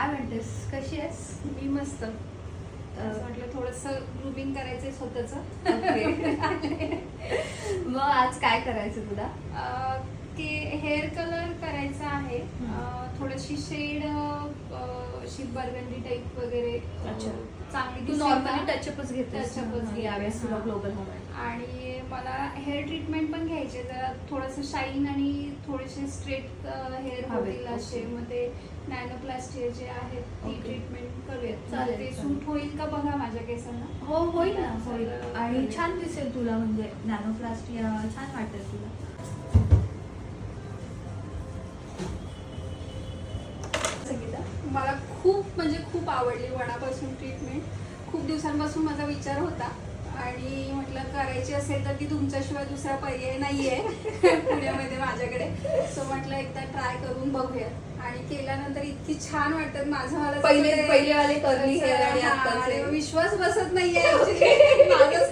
काय म्हणतेस, कशी आहेस? मी मस्त. असं म्हटलं थोडंसं ग्रूमिंग करायचंय स्वतःचं. मग आज काय करायचं तुला? की हेअर कलर करायचा आहे. थोडीशी शेड अशी बर्गंडी टाईप वगैरे. अच्छा. चांगली तू दिसेल नॉर्मली ना? टचअपच घेतेस टचअपच घेते. यावेळेस तुला हां. ग्लोबल हवंय. आणि मला हेअर ट्रीटमेंट पण घ्यायचे, जरा थोडंसं शाईन आणि थोडेसे स्ट्रेट हेअर हवे. होतील असे. मग ते नॅनोप्लास्टी जे आहेत ती Okay. ट्रीटमेंट करूयात. चालेल, ते चालेल. सूट होईल का बघा माझ्या केसांना. हो होईल ना, तर, होईल. आणि छान दिसेल तुला, म्हणजे नॅनोप्लास्टी छान वाटेल तुला. संगीता, मला खूप म्हणजे खूप आवडली मनापासून ट्रीटमेंट. खूप दिवसांपासून माझा विचार होता आणि म्हटलं करायची असेल तर ती तुमच्याशिवाय दुसरा पर्याय नाहीये पुण्यामध्ये माझ्याकडे. सो म्हटलं एकदा ट्राय करून बघूया. आणि केल्यानंतर इतकी छान वाटतात. माझं मला पहिले वाले curly hair आणि हां, आत्ताचे. आणि विश्वास बसत नाहीये actually. माझंच